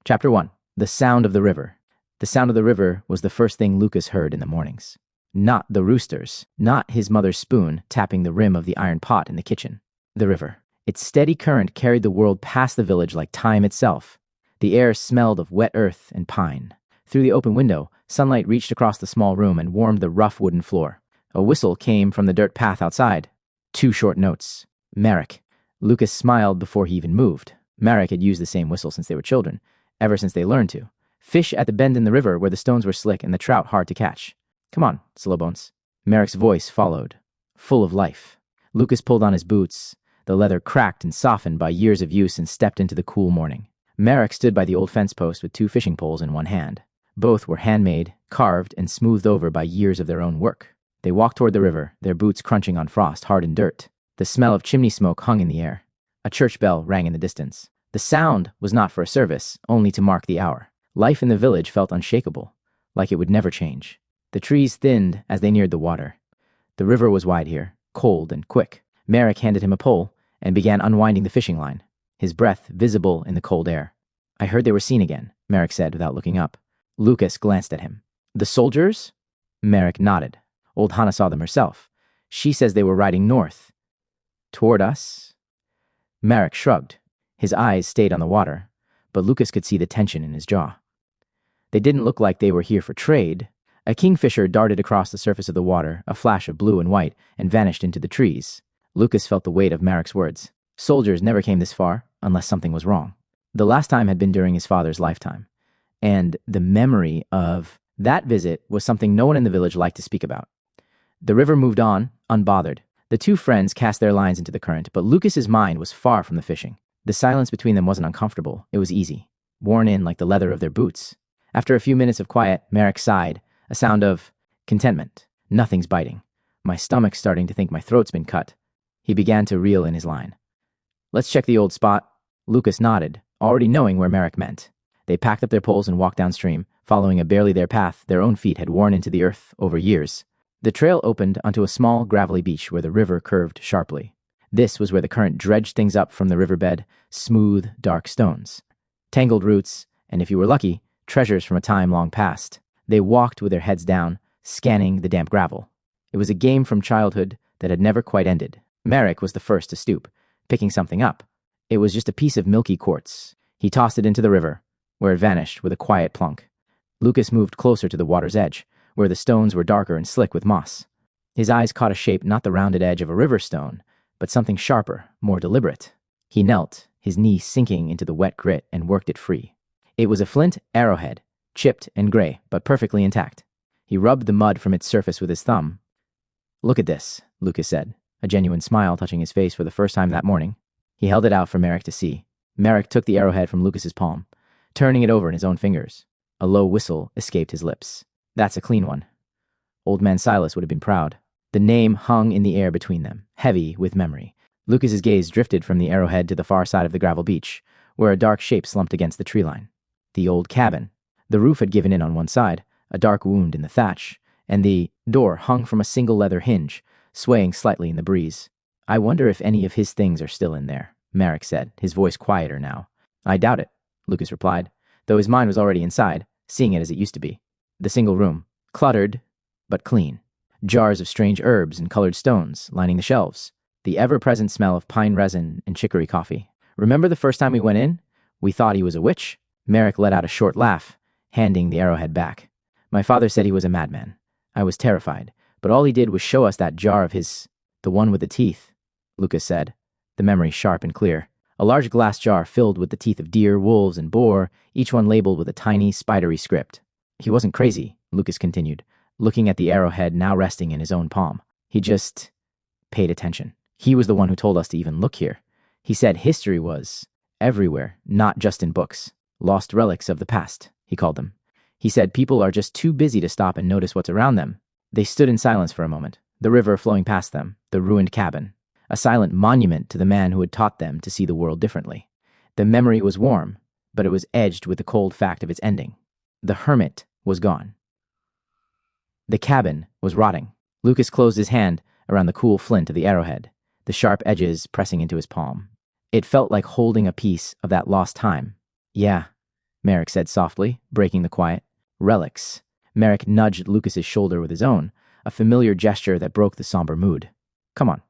Chapter 1. The Sound of the River. The sound of the river was the first thing Lukas heard in the mornings. Not the roosters, not his mother's spoon tapping the rim of the iron pot in the kitchen. The river. Its steady current carried the world past the village like time itself. The air smelled of wet earth and pine. Through the open window, sunlight reached across the small room and warmed the rough wooden floor. A whistle came from the dirt path outside. 2 short notes. Marek. Lukas smiled before he even moved. Marek had used the same whistle since they were children, ever since they learned to. Fish at the bend in the river where the stones were slick and the trout hard to catch. Come on, Slowbones. Marek's voice followed, full of life. Lukas pulled on his boots. The leather cracked and softened by years of use and stepped into the cool morning. Marek stood by the old fence post with 2 fishing poles in one hand. Both were handmade, carved, and smoothed over by years of their own work. They walked toward the river, their boots crunching on frost, hardened dirt. The smell of chimney smoke hung in the air. A church bell rang in the distance. The sound was not for a service, only to mark the hour. Life in the village felt unshakable, like it would never change. The trees thinned as they neared the water. The river was wide here, cold and quick. Marek handed him a pole and began unwinding the fishing line, his breath visible in the cold air. I heard they were seen again, Marek said without looking up. Lukas glanced at him. The soldiers? Marek nodded. Old Hannah saw them herself. She says they were riding north. Toward us? Marek shrugged. His eyes stayed on the water, but Lukas could see the tension in his jaw. They didn't look like they were here for trade. A kingfisher darted across the surface of the water, a flash of blue and white, and vanished into the trees. Lukas felt the weight of Marek's words. Soldiers never came this far, unless something was wrong. The last time had been during his father's lifetime, and the memory of that visit was something no one in the village liked to speak about. The river moved on, unbothered. The 2 friends cast their lines into the current, but Lukas's mind was far from the fishing. The silence between them wasn't uncomfortable, it was easy, worn in like the leather of their boots. After a few minutes of quiet, Marek sighed, a sound of contentment. Nothing's biting. My stomach's starting to think my throat's been cut. He began to reel in his line. Let's check the old spot. Lukas nodded, already knowing where Marek meant. They packed up their poles and walked downstream, following a barely there path their own feet had worn into the earth over years. The trail opened onto a small, gravelly beach where the river curved sharply. This was where the current dredged things up from the riverbed, smooth, dark stones. Tangled roots, and if you were lucky, treasures from a time long past. They walked with their heads down, scanning the damp gravel. It was a game from childhood that had never quite ended. Marek was the first to stoop, picking something up. It was just a piece of milky quartz. He tossed it into the river, where it vanished with a quiet plunk. Lukas moved closer to the water's edge, where the stones were darker and slick with moss. His eyes caught a shape not the rounded edge of a river stone, but something sharper, more deliberate. He knelt, his knee sinking into the wet grit, and worked it free. It was a flint arrowhead, chipped and gray, but perfectly intact. He rubbed the mud from its surface with his thumb. Look at this, Lukas said, a genuine smile touching his face for the first time that morning. He held it out for Marek to see. Marek took the arrowhead from Lukas's palm, turning it over in his own fingers. A low whistle escaped his lips. That's a clean one. Old man Silas would have been proud. The name hung in the air between them, heavy with memory. Lukas's gaze drifted from the arrowhead to the far side of the gravel beach, where a dark shape slumped against the tree line. The old cabin. The roof had given in on one side, a dark wound in the thatch, and the door hung from a single leather hinge, swaying slightly in the breeze. I wonder if any of his things are still in there, Marek said, his voice quieter now. I doubt it, Lukas replied, though his mind was already inside, seeing it as it used to be. The single room, cluttered, but clean. Jars of strange herbs and colored stones lining the shelves. The ever-present smell of pine resin and chicory coffee. Remember the first time we went in? We thought he was a witch? Marek let out a short laugh, handing the arrowhead back. My father said he was a madman. I was terrified, but all he did was show us that jar of his, the one with the teeth, Lukas said, the memory sharp and clear. A large glass jar filled with the teeth of deer, wolves, and boar, each one labeled with a tiny, spidery script. He wasn't crazy, Lukas continued, looking at the arrowhead now resting in his own palm. He just paid attention. He was the one who told us to even look here. He said history was everywhere, not just in books. Lost relics of the past, he called them. He said people are just too busy to stop and notice what's around them. They stood in silence for a moment, the river flowing past them, the ruined cabin, a silent monument to the man who had taught them to see the world differently. The memory was warm, but it was edged with the cold fact of its ending. The hermit was gone. The cabin was rotting. Lukas closed his hand around the cool flint of the arrowhead, the sharp edges pressing into his palm. It felt like holding a piece of that lost time. Yeah, Marek said softly, breaking the quiet. Relics. Marek nudged Lukas's shoulder with his own, a familiar gesture that broke the somber mood. Come on.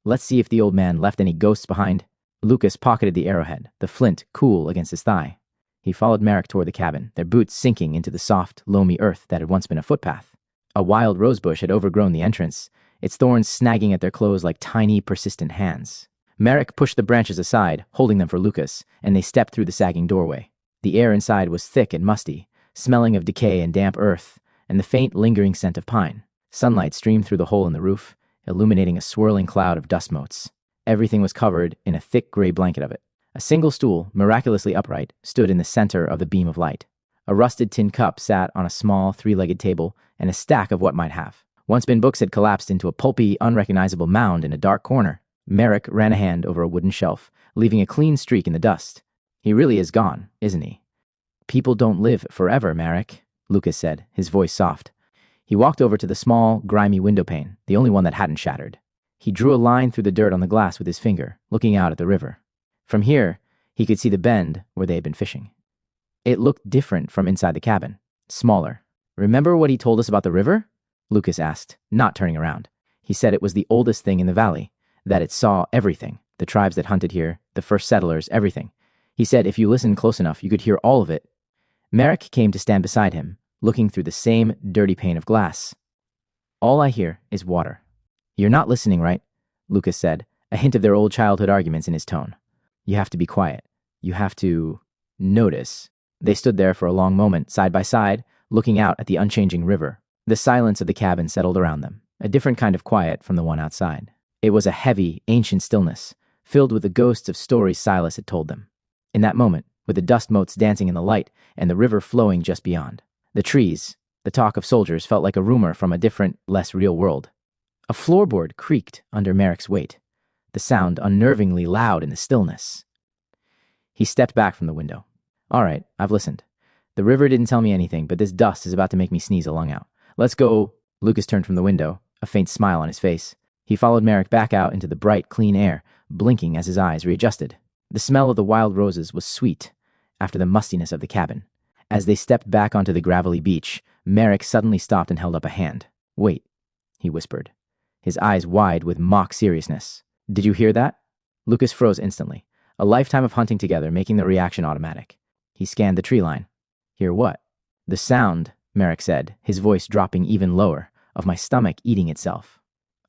Let's see if the old man left any ghosts behind. Lukas pocketed the arrowhead, the flint cool against his thigh. He followed Marek toward the cabin, their boots sinking into the soft, loamy earth that had once been a footpath. A wild rosebush had overgrown the entrance, its thorns snagging at their clothes like tiny, persistent hands. Marek pushed the branches aside, holding them for Lukas, and they stepped through the sagging doorway. The air inside was thick and musty, smelling of decay and damp earth, and the faint, lingering scent of pine. Sunlight streamed through the hole in the roof, illuminating a swirling cloud of dust motes. Everything was covered in a thick gray blanket of it. A single stool, miraculously upright, stood in the center of the beam of light. A rusted tin cup sat on a small, three-legged table, and a stack of what might have once been books had collapsed into a pulpy, unrecognizable mound in a dark corner. Marek ran a hand over a wooden shelf, leaving a clean streak in the dust. He really is gone, isn't he? People don't live forever, Marek, Lukas said, his voice soft. He walked over to the small, grimy window pane, the only one that hadn't shattered. He drew a line through the dirt on the glass with his finger, looking out at the river. From here, he could see the bend where they had been fishing. It looked different from inside the cabin, smaller. Remember what he told us about the river? Lukas asked, not turning around. He said it was the oldest thing in the valley, that it saw everything, the tribes that hunted here, the first settlers, everything. He said if you listened close enough, you could hear all of it. Marek came to stand beside him, looking through the same dirty pane of glass. All I hear is water. You're not listening, right? Lukas said, a hint of their old childhood arguments in his tone. You have to be quiet. You have to notice. They stood there for a long moment, side by side, looking out at the unchanging river. The silence of the cabin settled around them, a different kind of quiet from the one outside. It was a heavy, ancient stillness, filled with the ghosts of stories Silas had told them. In that moment, with the dust motes dancing in the light and the river flowing just beyond, the trees, the talk of soldiers felt like a rumor from a different, less real world. A floorboard creaked under Marek's weight, the sound unnervingly loud in the stillness. He stepped back from the window. All right, I've listened. The river didn't tell me anything, but this dust is about to make me sneeze a lung out. Let's go. Lukas turned from the window, a faint smile on his face. He followed Marek back out into the bright, clean air, blinking as his eyes readjusted. The smell of the wild roses was sweet after the mustiness of the cabin. As they stepped back onto the gravelly beach, Marek suddenly stopped and held up a hand. Wait, he whispered, his eyes wide with mock seriousness. Did you hear that? Lukas froze instantly, a lifetime of hunting together making the reaction automatic. He scanned the tree line. Hear what? The sound, Marek said, his voice dropping even lower, of my stomach eating itself.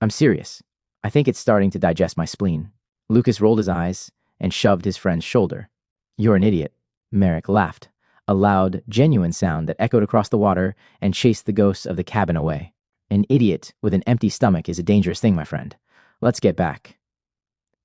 I'm serious. I think it's starting to digest my spleen. Lukas rolled his eyes and shoved his friend's shoulder. You're an idiot. Marek laughed, a loud, genuine sound that echoed across the water and chased the ghosts of the cabin away. An idiot with an empty stomach is a dangerous thing, my friend. Let's get back.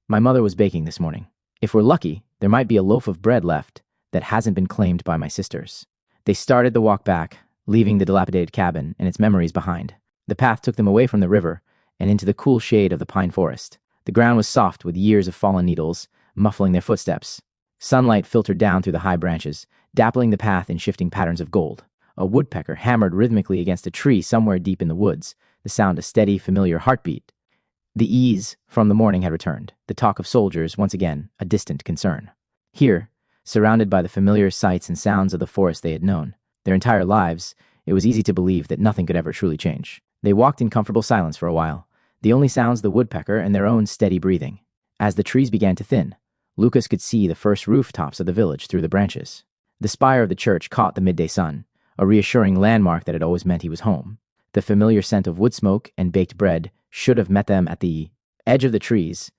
My mother was baking this morning. If we're lucky, there might be a loaf of bread left that hasn't been claimed by my sisters. They started the walk back, leaving the dilapidated cabin and its memories behind. The path took them away from the river and into the cool shade of the pine forest. The ground was soft with years of fallen needles, muffling their footsteps. Sunlight filtered down through the high branches, dappling the path in shifting patterns of gold. A woodpecker hammered rhythmically against a tree somewhere deep in the woods, the sound a steady, familiar heartbeat. The ease from the morning had returned, the talk of soldiers once again a distant concern. Here, surrounded by the familiar sights and sounds of the forest they had known, their entire lives, it was easy to believe that nothing could ever truly change. They walked in comfortable silence for a while, the only sounds the woodpecker and their own steady breathing. As the trees began to thin, Lukas could see the first rooftops of the village through the branches. The spire of the church caught the midday sun, a reassuring landmark that had always meant he was home. The familiar scent of wood smoke and baked bread should have met them at the edge of the trees,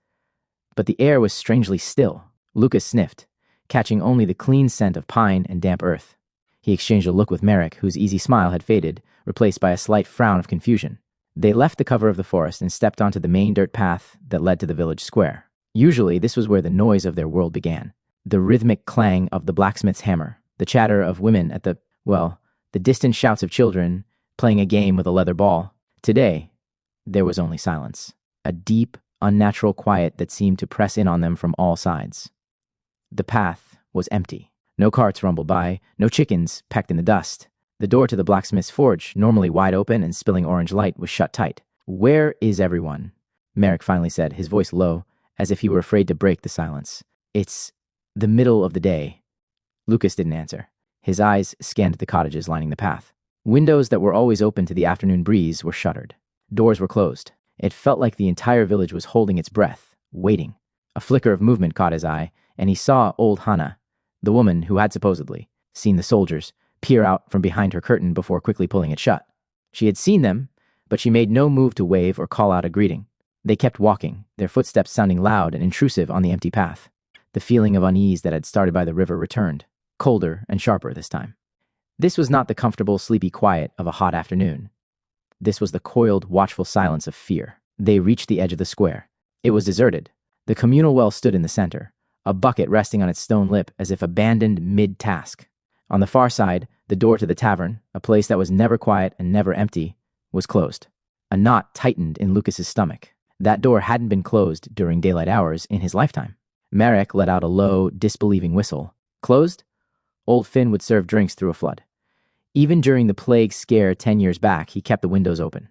but the air was strangely still. Lukas sniffed, catching only the clean scent of pine and damp earth. He exchanged a look with Marek, whose easy smile had faded, replaced by a slight frown of confusion. They left the cover of the forest and stepped onto the main dirt path that led to the village square. Usually, this was where the noise of their world began. The rhythmic clang of the blacksmith's hammer, the chatter of women at the distant shouts of children playing a game with a leather ball. Today, there was only silence. A deep, unnatural quiet that seemed to press in on them from all sides. The path was empty. No carts rumbled by, no chickens pecked in the dust. The door to the blacksmith's forge, normally wide open and spilling orange light, was shut tight. Where is everyone? Marek finally said, his voice low, as if he were afraid to break the silence. It's the middle of the day. Lukas didn't answer. His eyes scanned the cottages lining the path. Windows that were always open to the afternoon breeze were shuttered. Doors were closed. It felt like the entire village was holding its breath, waiting. A flicker of movement caught his eye, and he saw old Hannah, the woman who had supposedly seen the soldiers, peer out from behind her curtain before quickly pulling it shut. She had seen them, but she made no move to wave or call out a greeting. They kept walking, their footsteps sounding loud and intrusive on the empty path. The feeling of unease that had started by the river returned, colder and sharper this time. This was not the comfortable, sleepy quiet of a hot afternoon. This was the coiled, watchful silence of fear. They reached the edge of the square. It was deserted. The communal well stood in the center, a bucket resting on its stone lip as if abandoned mid-task. On the far side, the door to the tavern, a place that was never quiet and never empty, was closed. A knot tightened in Lukas's stomach. That door hadn't been closed during daylight hours in his lifetime. Marek let out a low, disbelieving whistle. Closed? Old Finn would serve drinks through a flood. Even during the plague scare 10 years back, he kept the windows open.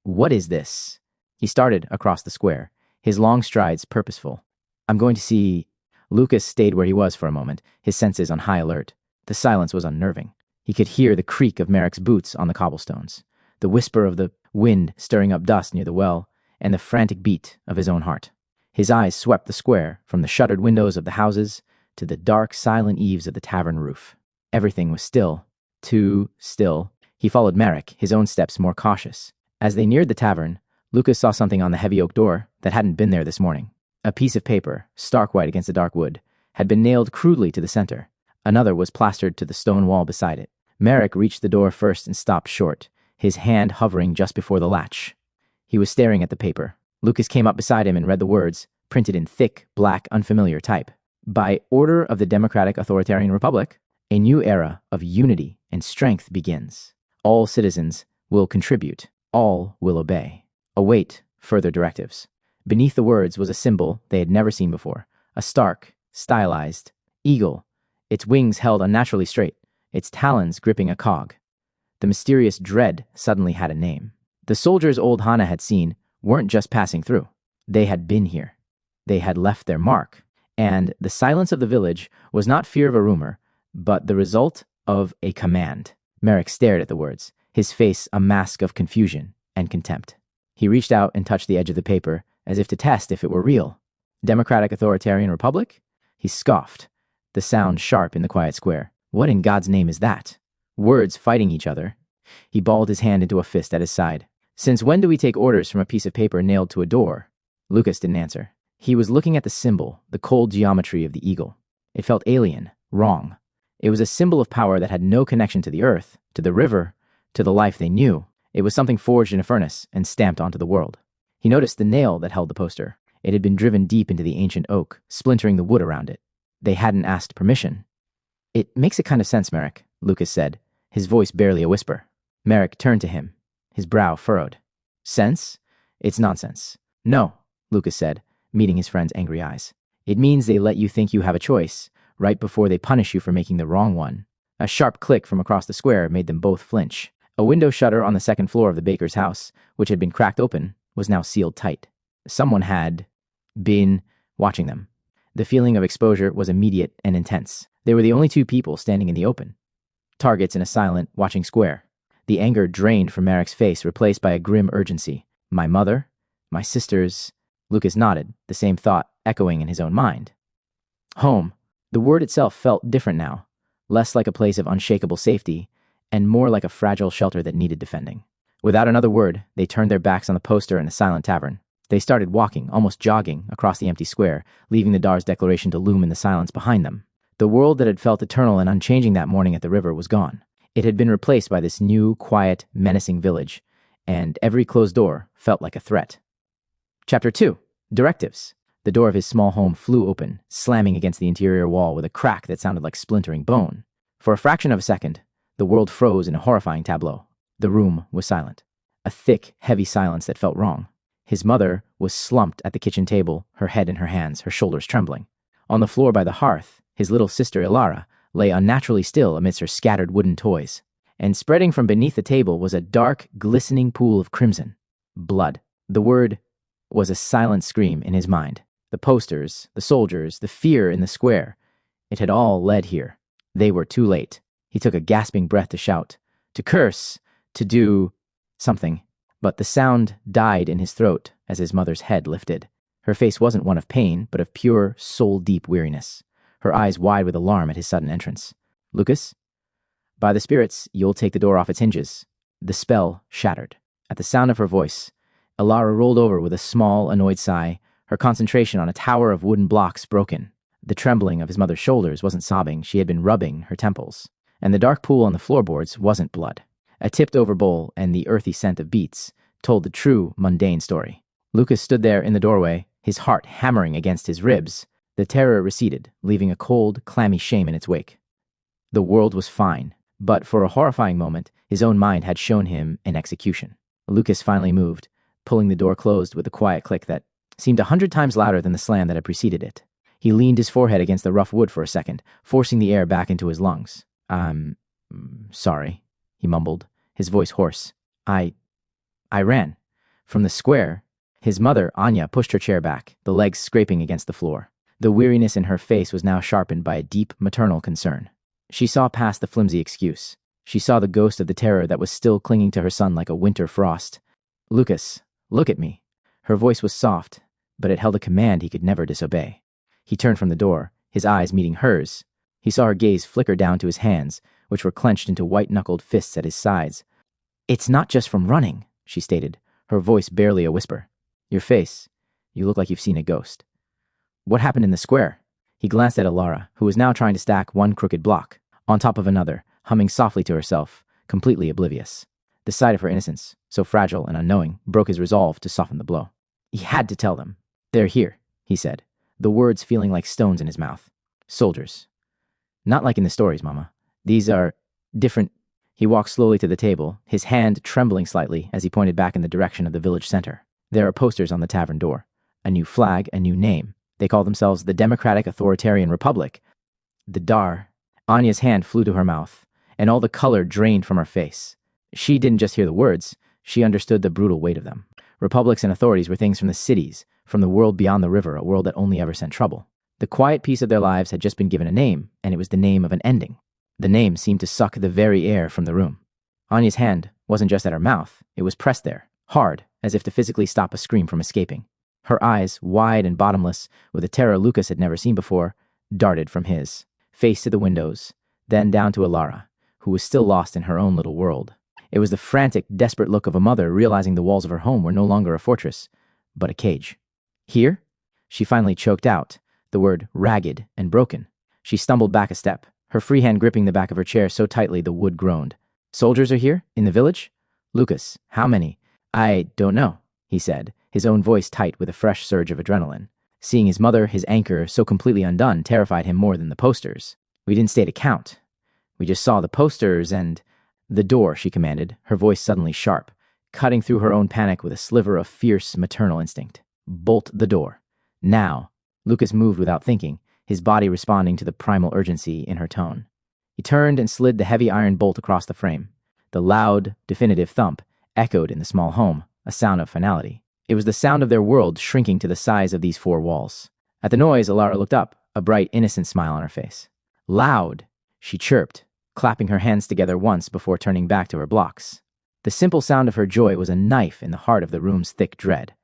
What is this? He started across the square, his long strides purposeful. I'm going to see... Lukas stayed where he was for a moment, his senses on high alert. The silence was unnerving. He could hear the creak of Marek's boots on the cobblestones, the whisper of the wind stirring up dust near the well, and the frantic beat of his own heart. His eyes swept the square, from the shuttered windows of the houses to the dark, silent eaves of the tavern roof. Everything was still. Too still. He followed Marek, his own steps more cautious. As they neared the tavern, Lukas saw something on the heavy oak door that hadn't been there this morning. A piece of paper, stark white against the dark wood, had been nailed crudely to the center. Another was plastered to the stone wall beside it. Marek reached the door first and stopped short, his hand hovering just before the latch. He was staring at the paper. Lukas came up beside him and read the words, printed in thick, black, unfamiliar type. By order of the Democratic Authoritarian Republic, a new era of unity and strength begins. All citizens will contribute. All will obey. Await further directives. Beneath the words was a symbol they had never seen before, a stark, stylized eagle, its wings held unnaturally straight, its talons gripping a cog. The mysterious dread suddenly had a name. The soldiers old Hannah had seen weren't just passing through. They had been here. They had left their mark. And the silence of the village was not fear of a rumor, but the result of a command. Marek stared at the words, his face a mask of confusion and contempt. He reached out and touched the edge of the paper, as if to test if it were real. Democratic Authoritarian Republic? He scoffed, the sound sharp in the quiet square. What in God's name is that? Words fighting each other. He balled his hand into a fist at his side. Since when do we take orders from a piece of paper nailed to a door? Lukas didn't answer. He was looking at the symbol, the cold geometry of the eagle. It felt alien, wrong. It was a symbol of power that had no connection to the earth, to the river, to the life they knew. It was something forged in a furnace and stamped onto the world. He noticed the nail that held the poster. It had been driven deep into the ancient oak, splintering the wood around it. They hadn't asked permission. It makes a kind of sense, Marek, Lukas said, his voice barely a whisper. Marek turned to him, his brow furrowed. Sense? It's nonsense. No, Lukas said, meeting his friend's angry eyes. It means they let you think you have a choice, right before they punish you for making the wrong one. A sharp click from across the square made them both flinch. A window shutter on the second floor of the baker's house, which had been cracked open, was now sealed tight. Someone had been watching them. The feeling of exposure was immediate and intense. They were the only two people standing in the open. Targets in a silent, watching square. The anger drained from Marek's face, replaced by a grim urgency. My mother? My sisters? Lukas nodded, the same thought echoing in his own mind. Home. The word itself felt different now, less like a place of unshakable safety, and more like a fragile shelter that needed defending. Without another word, they turned their backs on the poster in the silent tavern. They started walking, almost jogging, across the empty square, leaving the D.A.R's declaration to loom in the silence behind them. The world that had felt eternal and unchanging that morning at the river was gone. It had been replaced by this new, quiet, menacing village, and every closed door felt like a threat. Chapter 2. Directives. The door of his small home flew open, slamming against the interior wall with a crack that sounded like splintering bone. For a fraction of a second, the world froze in a horrifying tableau. The room was silent. A thick, heavy silence that felt wrong. His mother was slumped at the kitchen table, her head in her hands, her shoulders trembling. On the floor by the hearth, his little sister Ilara lay unnaturally still amidst her scattered wooden toys. And spreading from beneath the table was a dark, glistening pool of crimson. Blood. The word was a silent scream in his mind. The posters, the soldiers, the fear in the square. It had all led here. They were too late. He took a gasping breath to shout, to curse, to do something. But the sound died in his throat as his mother's head lifted. Her face wasn't one of pain, but of pure, soul-deep weariness, her eyes wide with alarm at his sudden entrance. Lucas? By the spirits, you'll take the door off its hinges. The spell shattered. At the sound of her voice, Alara rolled over with a small, annoyed sigh, her concentration on a tower of wooden blocks broken. The trembling of his mother's shoulders wasn't sobbing, she had been rubbing her temples. And the dark pool on the floorboards wasn't blood. A tipped-over bowl and the earthy scent of beets told the true, mundane story. Lucas stood there in the doorway, his heart hammering against his ribs. The terror receded, leaving a cold, clammy shame in its wake. The world was fine, but for a horrifying moment, his own mind had shown him an execution. Lucas finally moved, pulling the door closed with a quiet click that seemed 100 times louder than the slam that had preceded it. He leaned his forehead against the rough wood for a second, forcing the air back into his lungs. Sorry, he mumbled, his voice hoarse. I ran. From the square, his mother, Anya, pushed her chair back, the legs scraping against the floor. The weariness in her face was now sharpened by a deep maternal concern. She saw past the flimsy excuse. She saw the ghost of the terror that was still clinging to her son like a winter frost. Lucas, look at me. Her voice was soft, but it held a command he could never disobey. He turned from the door, his eyes meeting hers. He saw her gaze flicker down to his hands, which were clenched into white-knuckled fists at his sides. It's not just from running, she stated, her voice barely a whisper. Your face. You look like you've seen a ghost. What happened in the square? He glanced at Alara, who was now trying to stack one crooked block on top of another, humming softly to herself, completely oblivious. The sight of her innocence, so fragile and unknowing, broke his resolve to soften the blow. He had to tell them. They're here, he said, the words feeling like stones in his mouth. Soldiers. Not like in the stories, Mama. These are different. He walked slowly to the table, his hand trembling slightly as he pointed back in the direction of the village center. There are posters on the tavern door. A new flag, a new name. They call themselves the Democratic Authoritarian Republic. The D.A.R. Anya's hand flew to her mouth, and all the color drained from her face. She didn't just hear the words, she understood the brutal weight of them. Republics and authorities were things from the cities, from the world beyond the river, a world that only ever sent trouble. The quiet peace of their lives had just been given a name, and it was the name of an ending. The name seemed to suck the very air from the room. Anya's hand wasn't just at her mouth, it was pressed there, hard, as if to physically stop a scream from escaping. Her eyes, wide and bottomless, with a terror Lucas had never seen before, darted from his, face to the windows, then down to Alara, who was still lost in her own little world. It was the frantic, desperate look of a mother realizing the walls of her home were no longer a fortress, but a cage. Here? She finally choked out, the word ragged and broken. She stumbled back a step, her free hand gripping the back of her chair so tightly the wood groaned. Soldiers are here? In the village? Lucas, how many? I don't know, he said, his own voice tight with a fresh surge of adrenaline. Seeing his mother, his anchor, so completely undone, terrified him more than the posters. We didn't stay to count. We just saw the posters and... The door, she commanded, her voice suddenly sharp, cutting through her own panic with a sliver of fierce maternal instinct. Bolt the door. Now. Lucas moved without thinking, his body responding to the primal urgency in her tone. He turned and slid the heavy iron bolt across the frame. The loud, definitive thump echoed in the small home, a sound of finality. It was the sound of their world shrinking to the size of these four walls. At the noise, Alara looked up, a bright, innocent smile on her face. Loud, she chirped, clapping her hands together once before turning back to her blocks. The simple sound of her joy was a knife in the heart of the room's thick dread.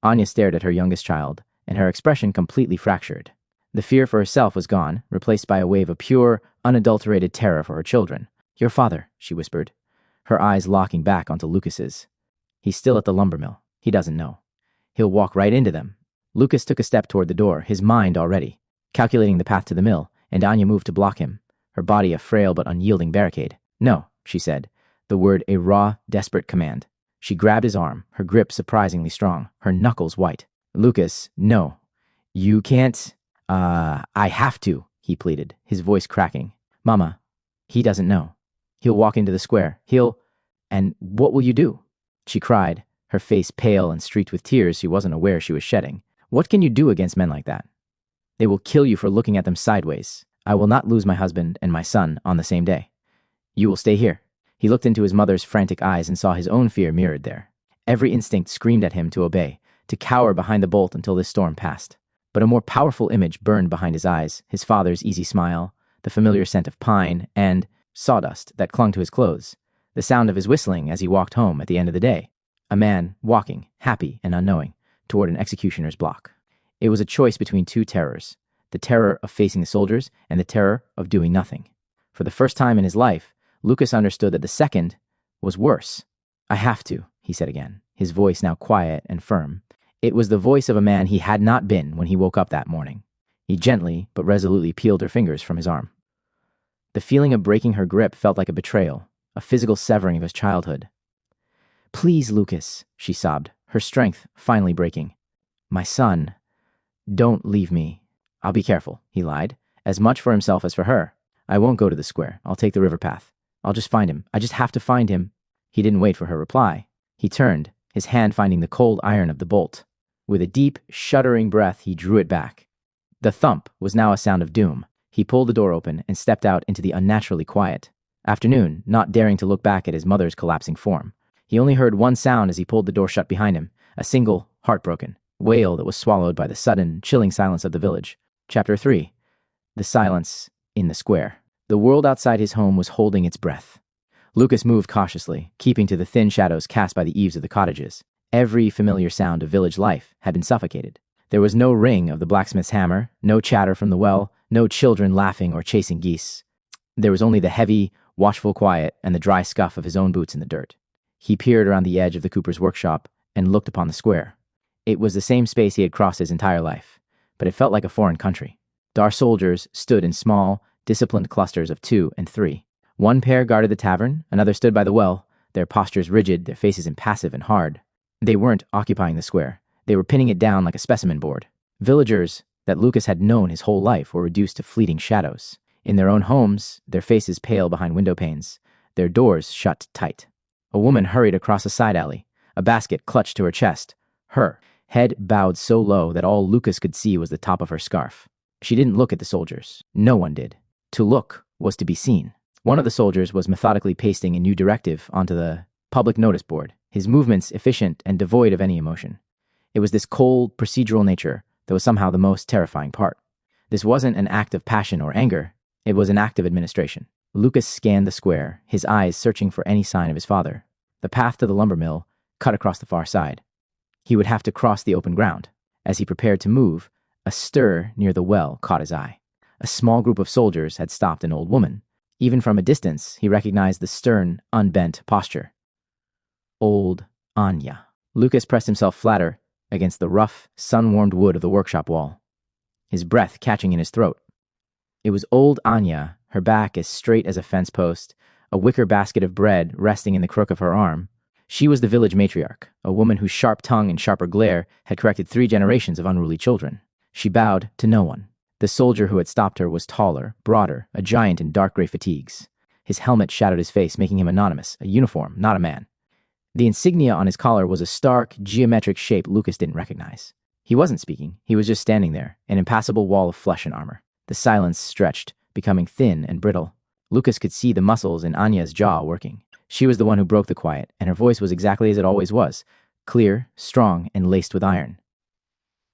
Anya stared at her youngest child, and her expression completely fractured. The fear for herself was gone, replaced by a wave of pure, unadulterated terror for her children. Your father, she whispered, her eyes locking back onto Lucas's. He's still at the lumber mill. He doesn't know. He'll walk right into them. Lucas took a step toward the door, his mind already, calculating the path to the mill, and Anya moved to block him, her body a frail but unyielding barricade. No, she said, the word a raw, desperate command. She grabbed his arm, her grip surprisingly strong, her knuckles white. Lucas, no. You can't... I have to, he pleaded, his voice cracking. Mama, he doesn't know. He'll walk into the square. And what will you do? She cried, her face pale and streaked with tears she wasn't aware she was shedding. What can you do against men like that? They will kill you for looking at them sideways. I will not lose my husband and my son on the same day. You will stay here. He looked into his mother's frantic eyes and saw his own fear mirrored there. Every instinct screamed at him to obey, to cower behind the bolt until this storm passed. But a more powerful image burned behind his eyes, his father's easy smile, the familiar scent of pine, and sawdust that clung to his clothes, the sound of his whistling as he walked home at the end of the day. A man walking, happy and unknowing, toward an executioner's block. It was a choice between two terrors, the terror of facing the soldiers and the terror of doing nothing. For the first time in his life, Lukas understood that the second was worse. "I have to," he said again, his voice now quiet and firm. It was the voice of a man he had not been when he woke up that morning. He gently but resolutely peeled her fingers from his arm. The feeling of breaking her grip felt like a betrayal, a physical severing of his childhood. "Please, Lukas," she sobbed, her strength finally breaking. "My son, don't leave me." "I'll be careful," he lied, as much for himself as for her. "I won't go to the square. I'll take the river path. I'll just find him. I just have to find him." He didn't wait for her reply. He turned, his hand finding the cold iron of the bolt. With a deep, shuddering breath, he drew it back. The thump was now a sound of doom. He pulled the door open and stepped out into the unnaturally quiet afternoon, not daring to look back at his mother's collapsing form. He only heard one sound as he pulled the door shut behind him, a single, heartbroken wail that was swallowed by the sudden, chilling silence of the village. Chapter 3. The silence in the square. The world outside his home was holding its breath. Lukas moved cautiously, keeping to the thin shadows cast by the eaves of the cottages. Every familiar sound of village life had been suffocated. There was no ring of the blacksmith's hammer, no chatter from the well, no children laughing or chasing geese. There was only the heavy, watchful quiet and the dry scuff of his own boots in the dirt. He peered around the edge of the cooper's workshop and looked upon the square. It was the same space he had crossed his entire life, but it felt like a foreign country. D.A.R soldiers stood in small, disciplined clusters of 2 and 3. One pair guarded the tavern, another stood by the well, their postures rigid, their faces impassive and hard. They weren't occupying the square. They were pinning it down like a specimen board. Villagers that Lukas had known his whole life were reduced to fleeting shadows. In their own homes, their faces pale behind window panes, their doors shut tight. A woman hurried across a side alley, a basket clutched to her chest, her head bowed so low that all Lukas could see was the top of her scarf. She didn't look at the soldiers. No one did. To look was to be seen. One of the soldiers was methodically pasting a new directive onto the public notice board, his movements efficient and devoid of any emotion. It was this cold, procedural nature that was somehow the most terrifying part. This wasn't an act of passion or anger. It was an act of administration. Lukas scanned the square, his eyes searching for any sign of his father. The path to the lumber mill cut across the far side. He would have to cross the open ground. As he prepared to move, a stir near the well caught his eye. A small group of soldiers had stopped an old woman. Even from a distance, he recognized the stern, unbent posture. Old Anya. Lukas pressed himself flatter against the rough, sun-warmed wood of the workshop wall, his breath catching in his throat. It was old Anya, her back as straight as a fence post, a wicker basket of bread resting in the crook of her arm. She was the village matriarch, a woman whose sharp tongue and sharper glare had corrected 3 generations of unruly children. She bowed to no one. The soldier who had stopped her was taller, broader, a giant in dark gray fatigues. His helmet shadowed his face, making him anonymous, a uniform, not a man. The insignia on his collar was a stark, geometric shape Lukas didn't recognize. He wasn't speaking. He was just standing there, an impassable wall of flesh and armor. The silence stretched, becoming thin and brittle. Lukas could see the muscles in Anya's jaw working. She was the one who broke the quiet, and her voice was exactly as it always was, clear, strong, and laced with iron.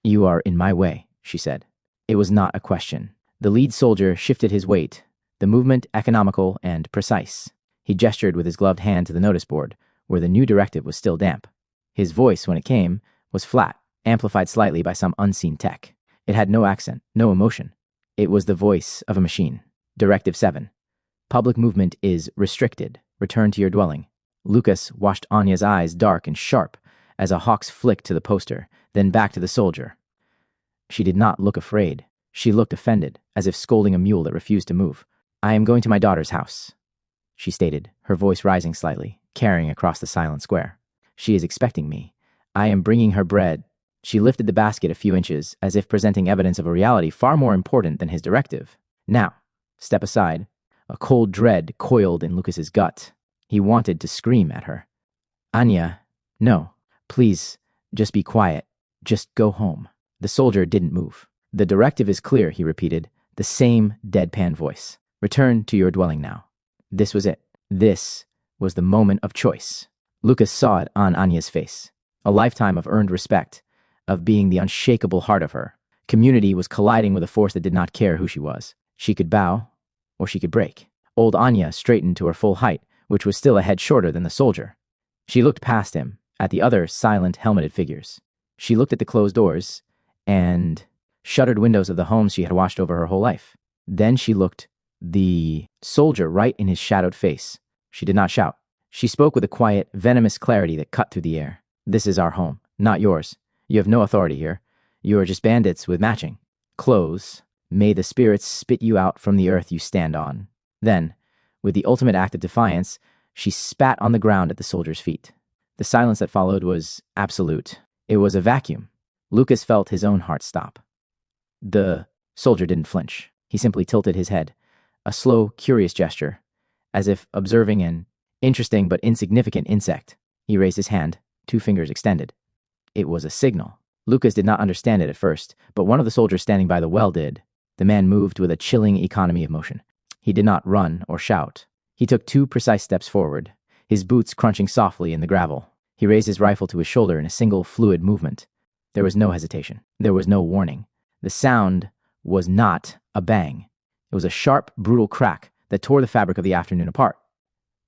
"You are in my way," she said. It was not a question. The lead soldier shifted his weight, the movement economical and precise. He gestured with his gloved hand to the notice board, where the new directive was still damp. His voice, when it came, was flat, amplified slightly by some unseen tech. It had no accent, no emotion. It was the voice of a machine. Directive 7. Public movement is restricted. Return to your dwelling. Lukas watched Anya's eyes dark and sharp as a hawk's flick to the poster, then back to the soldier. She did not look afraid. She looked offended, as if scolding a mule that refused to move. "I am going to my daughter's house," she stated, her voice rising slightly, carrying across the silent square. "She is expecting me. I am bringing her bread." She lifted the basket a few inches, as if presenting evidence of a reality far more important than his directive. "Now, step aside." A cold dread coiled in Lukas's gut. He wanted to scream at her. "Anya, no. Please, just be quiet. Just go home." The soldier didn't move. "The directive is clear," he repeated, the same deadpan voice. "Return to your dwelling now." This was it. This was the moment of choice. Lukas saw it on Anya's face. A lifetime of earned respect, of being the unshakable heart of her. Community was colliding with a force that did not care who she was. She could bow, or she could break. Old Anya straightened to her full height, which was still a head shorter than the soldier. She looked past him, at the other silent, helmeted figures. She looked at the closed doors and shuttered windows of the homes she had watched over her whole life. Then she looked the soldier right in his shadowed face. She did not shout. She spoke with a quiet, venomous clarity that cut through the air. This is our home, not yours. You have no authority here. You are just bandits with matching clothes. May the spirits spit you out from the earth you stand on. Then, with the ultimate act of defiance, she spat on the ground at the soldier's feet. The silence that followed was absolute. It was a vacuum. Lukas felt his own heart stop. The soldier didn't flinch. He simply tilted his head, a slow, curious gesture, as if observing an interesting but insignificant insect. He raised his hand, 2 fingers extended. It was a signal. Lukas did not understand it at first, but one of the soldiers standing by the well did. The man moved with a chilling economy of motion. He did not run or shout. He took 2 precise steps forward, his boots crunching softly in the gravel. He raised his rifle to his shoulder in a single fluid movement. There was no hesitation. There was no warning. The sound was not a bang. It was a sharp, brutal crack that tore the fabric of the afternoon apart.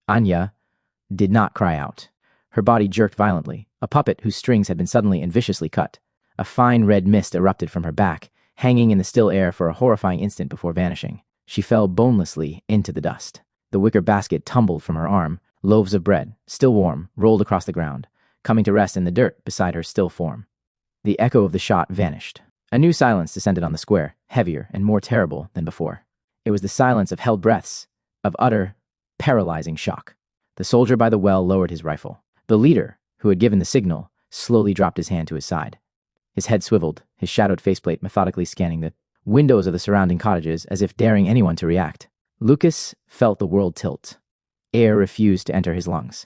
Anya did not cry out. Her body jerked violently, a puppet whose strings had been suddenly and viciously cut. A fine red mist erupted from her back, hanging in the still air for a horrifying instant before vanishing. She fell bonelessly into the dust. The wicker basket tumbled from her arm. Loaves of bread, still warm, rolled across the ground, coming to rest in the dirt beside her still form. The echo of the shot vanished. A new silence descended on the square, heavier and more terrible than before. It was the silence of held breaths, of utter, paralyzing shock. The soldier by the well lowered his rifle. The leader, who had given the signal, slowly dropped his hand to his side. His head swiveled, his shadowed faceplate methodically scanning the windows of the surrounding cottages as if daring anyone to react. Lukas felt the world tilt. Air refused to enter his lungs.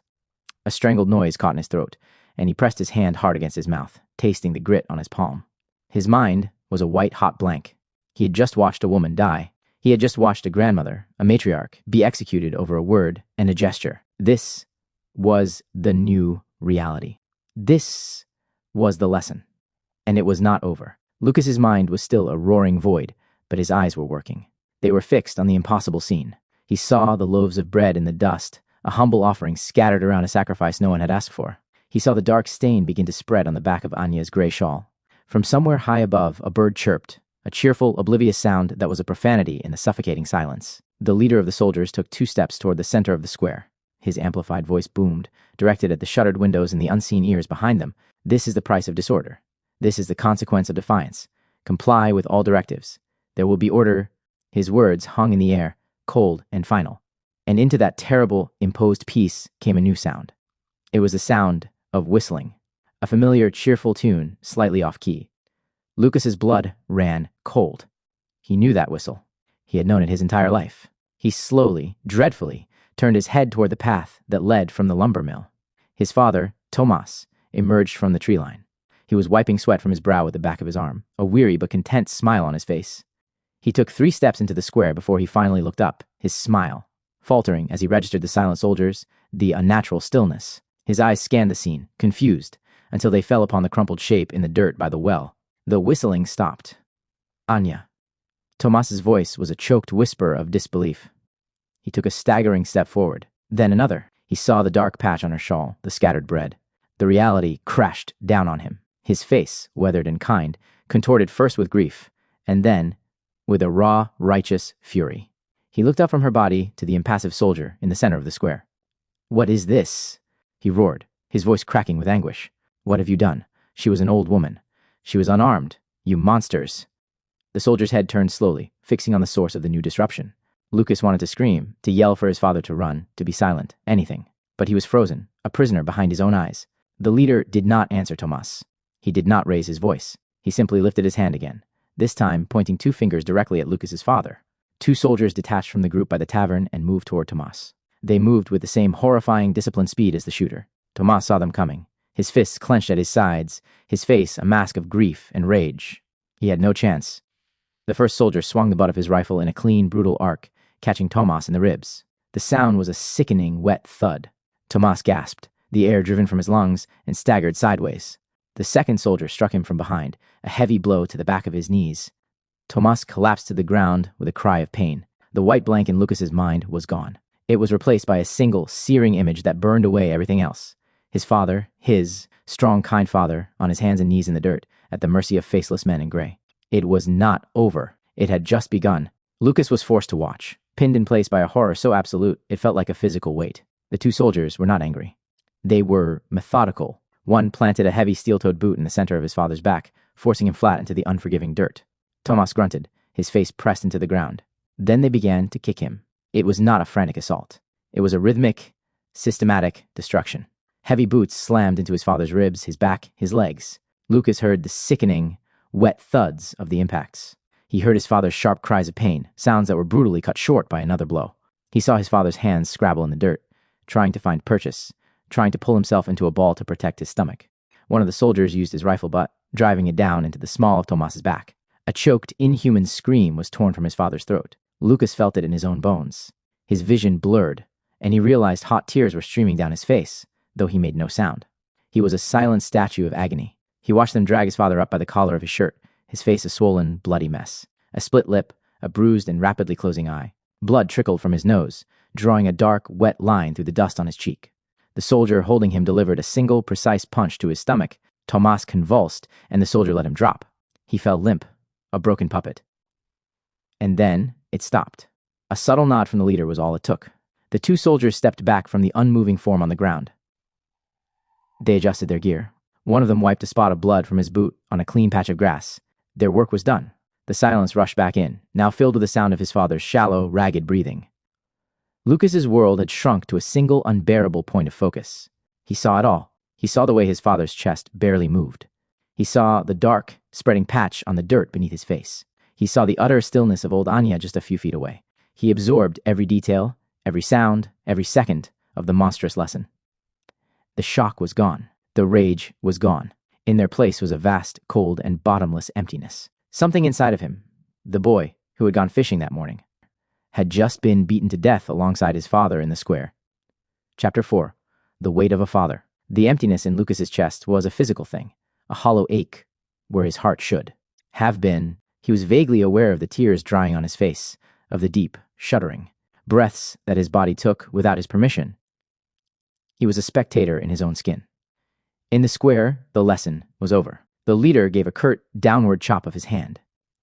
A strangled noise caught in his throat, and he pressed his hand hard against his mouth, tasting the grit on his palm. His mind was a white-hot blank. He had just watched a woman die. He had just watched a grandmother, a matriarch, be executed over a word and a gesture. This was the new reality. This was the lesson. And it was not over. Lukas's mind was still a roaring void, but his eyes were working. They were fixed on the impossible scene. He saw the loaves of bread in the dust, a humble offering scattered around a sacrifice no one had asked for. He saw the dark stain begin to spread on the back of Anya's gray shawl. From somewhere high above, a bird chirped, a cheerful, oblivious sound that was a profanity in the suffocating silence. The leader of the soldiers took 2 steps toward the center of the square. His amplified voice boomed, directed at the shuttered windows and the unseen ears behind them. This is the price of disorder. This is the consequence of defiance. Comply with all directives. There will be order. His words hung in the air, cold and final. And into that terrible, imposed peace came a new sound. It was the sound of whistling, a familiar, cheerful tune, slightly off-key. Lukas's blood ran cold. He knew that whistle. He had known it his entire life. He slowly, dreadfully, turned his head toward the path that led from the lumber mill. His father, Tomas, emerged from the tree line. He was wiping sweat from his brow with the back of his arm, a weary but content smile on his face. He took 3 steps into the square before he finally looked up, his smile faltering as he registered the silent soldiers, the unnatural stillness. His eyes scanned the scene, confused, until they fell upon the crumpled shape in the dirt by the well. The whistling stopped. Anya. Tomas's voice was a choked whisper of disbelief. He took a staggering step forward, then another. He saw the dark patch on her shawl, the scattered bread. The reality crashed down on him. His face, weathered and kind, contorted first with grief, and then with a raw, righteous fury. He looked up from her body to the impassive soldier in the center of the square. "What is this?" he roared, his voice cracking with anguish. "What have you done? She was an old woman. She was unarmed. You monsters." The soldier's head turned slowly, fixing on the source of the new disruption. Lukas wanted to scream, to yell for his father to run, to be silent, anything. But he was frozen, a prisoner behind his own eyes. The leader did not answer Tomas. He did not raise his voice. He simply lifted his hand again, this time pointing 2 fingers directly at Lukas's father. 2 soldiers detached from the group by the tavern and moved toward Tomas. They moved with the same horrifying, disciplined speed as the shooter. Tomas saw them coming, his fists clenched at his sides, his face a mask of grief and rage. He had no chance. The first soldier swung the butt of his rifle in a clean, brutal arc, catching Tomas in the ribs. The sound was a sickening, wet thud. Tomas gasped, the air driven from his lungs, and staggered sideways. The second soldier struck him from behind, a heavy blow to the back of his knees. Tomas collapsed to the ground with a cry of pain. The white blank in Lucas's mind was gone. It was replaced by a single, searing image that burned away everything else. His father, his strong, kind father, on his hands and knees in the dirt, at the mercy of faceless men in gray. It was not over. It had just begun. Lucas was forced to watch, pinned in place by a horror so absolute it felt like a physical weight. The two soldiers were not angry. They were methodical. One planted a heavy steel-toed boot in the center of his father's back, forcing him flat into the unforgiving dirt. Tomas grunted, his face pressed into the ground. Then they began to kick him. It was not a frantic assault. It was a rhythmic, systematic destruction. Heavy boots slammed into his father's ribs, his back, his legs. Lucas heard the sickening, wet thuds of the impacts. He heard his father's sharp cries of pain, sounds that were brutally cut short by another blow. He saw his father's hands scrabble in the dirt, trying to find purchase, trying to pull himself into a ball to protect his stomach. One of the soldiers used his rifle butt, driving it down into the small of Tomas's back. A choked, inhuman scream was torn from his father's throat. Lucas felt it in his own bones. His vision blurred, and he realized hot tears were streaming down his face, though he made no sound. He was a silent statue of agony. He watched them drag his father up by the collar of his shirt, his face a swollen, bloody mess. A split lip, a bruised and rapidly closing eye. Blood trickled from his nose, drawing a dark, wet line through the dust on his cheek. The soldier holding him delivered a single, precise punch to his stomach. Tomas convulsed, and the soldier let him drop. He fell limp, a broken puppet. And then it stopped. A subtle nod from the leader was all it took. The two soldiers stepped back from the unmoving form on the ground. They adjusted their gear. One of them wiped a spot of blood from his boot on a clean patch of grass. Their work was done. The silence rushed back in, now filled with the sound of his father's shallow, ragged breathing. Lucas's world had shrunk to a single, unbearable point of focus. He saw it all. He saw the way his father's chest barely moved. He saw the dark, spreading patch on the dirt beneath his face. He saw the utter stillness of old Anya just a few feet away. He absorbed every detail, every sound, every second of the monstrous lesson. The shock was gone. The rage was gone. In their place was a vast, cold, and bottomless emptiness. Something inside of him, the boy who had gone fishing that morning, had just been beaten to death alongside his father in the square. Chapter 4. The Weight of a Father. The emptiness in Lucas's chest was a physical thing, a hollow ache where his heart should have been. He was vaguely aware of the tears drying on his face, of the deep, shuddering breaths that his body took without his permission. He was a spectator in his own skin. In the square, the lesson was over. The leader gave a curt, downward chop of his hand.